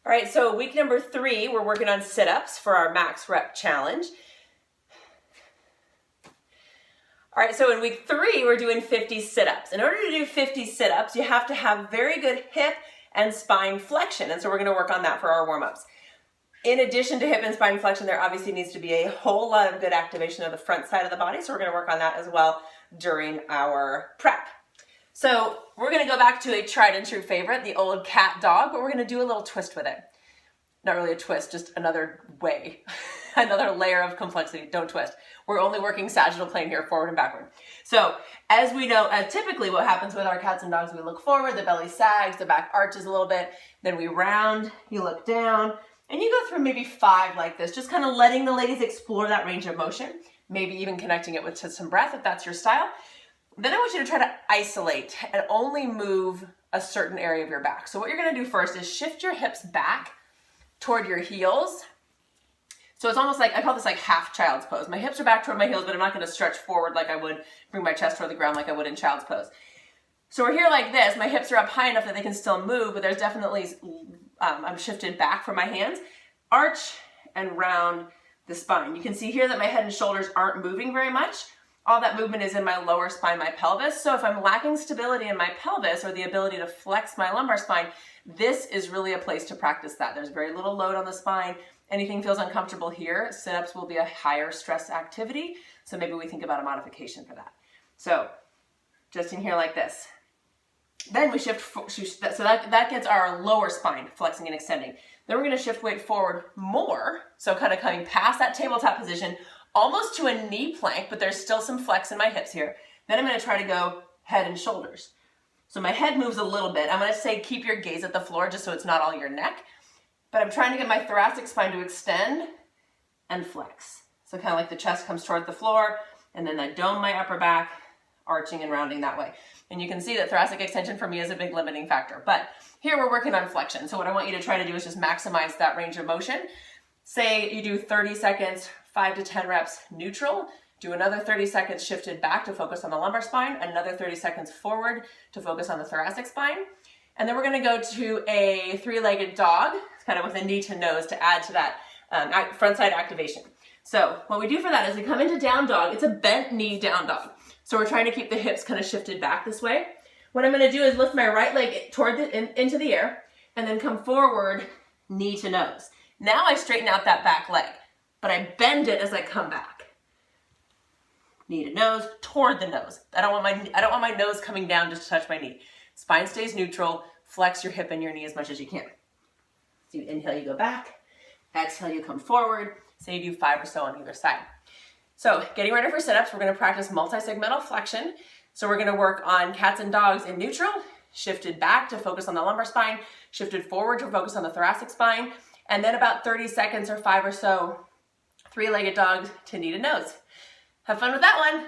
All right, so week number 3, we're working on sit-ups for our max rep challenge. All right, so in week 3, we're doing 50 sit-ups. In order to do 50 sit-ups, you have to have very good hip and spine flexion, and so we're gonna work on that for our warm-ups. In addition to hip and spine flexion, there obviously needs to be a whole lot of good activation of the front side of the body, so we're gonna work on that as well during our prep. So we're gonna go back to a tried and true favorite, the old cat dog, but we're gonna do a little twist with it. Not really a twist, just another way, another layer of complexity. Don't twist. We're only working sagittal plane here, forward and backward. So as we know, typically what happens with our cats and dogs, we look forward, the belly sags, the back arches a little bit, then we round, you look down, and you go through maybe 5 like this, just kind of letting the ladies explore that range of motion, maybe even connecting it to some breath if that's your style. Then I want you to try to isolate and only move a certain area of your back. So what you're gonna do first is shift your hips back toward your heels. So it's almost like, I call this like half child's pose. My hips are back toward my heels, but I'm not gonna stretch forward like I would, bring my chest toward the ground like I would in child's pose. So we're here like this, my hips are up high enough that they can still move, but there's definitely, I'm shifted back from my hands. Arch and round the spine. You can see here that my head and shoulders aren't moving very much. All that movement is in my lower spine, my pelvis. So if I'm lacking stability in my pelvis or the ability to flex my lumbar spine, this is really a place to practice that. There's very little load on the spine. Anything feels uncomfortable here, sit-ups will be a higher stress activity. So maybe we think about a modification for that. So just in here like this. Then we shift, so that gets our lower spine flexing and extending. Then we're gonna shift weight forward more. So kind of coming past that tabletop position, almost to a knee plank, but there's still some flex in my hips here. Then I'm gonna try to go head and shoulders. So my head moves a little bit. I'm gonna say keep your gaze at the floor just so it's not all your neck, but I'm trying to get my thoracic spine to extend and flex. So kind of like the chest comes toward the floor, and then I dome my upper back, arching and rounding that way. And you can see that thoracic extension for me is a big limiting factor, but here we're working on flexion. So what I want you to try to do is just maximize that range of motion. Say you do 30 seconds, 5 to 10 reps neutral, do another 30 seconds shifted back to focus on the lumbar spine, another 30 seconds forward to focus on the thoracic spine. And then we're gonna go to a 3-legged dog, kind of with a knee to nose to add to that front side activation. So what we do for that is we come into down dog. It's a bent knee down dog. So we're trying to keep the hips kind of shifted back this way. What I'm gonna do is lift my right leg toward into the air and then come forward, knee to nose. Now I straighten out that back leg, but I bend it as I come back. Knee to nose, toward the nose. I don't want my nose coming down just to touch my knee. Spine stays neutral, flex your hip and your knee as much as you can. So you inhale, you go back. Exhale, you come forward. Say you do 5 or so on either side. So getting ready for sit-ups, we're gonna practice multisegmental flexion. So we're gonna work on cats and dogs in neutral, shifted back to focus on the lumbar spine, shifted forward to focus on the thoracic spine, and then about 30 seconds or 5 or so, 3-legged dogs to knee to nose. Have fun with that one.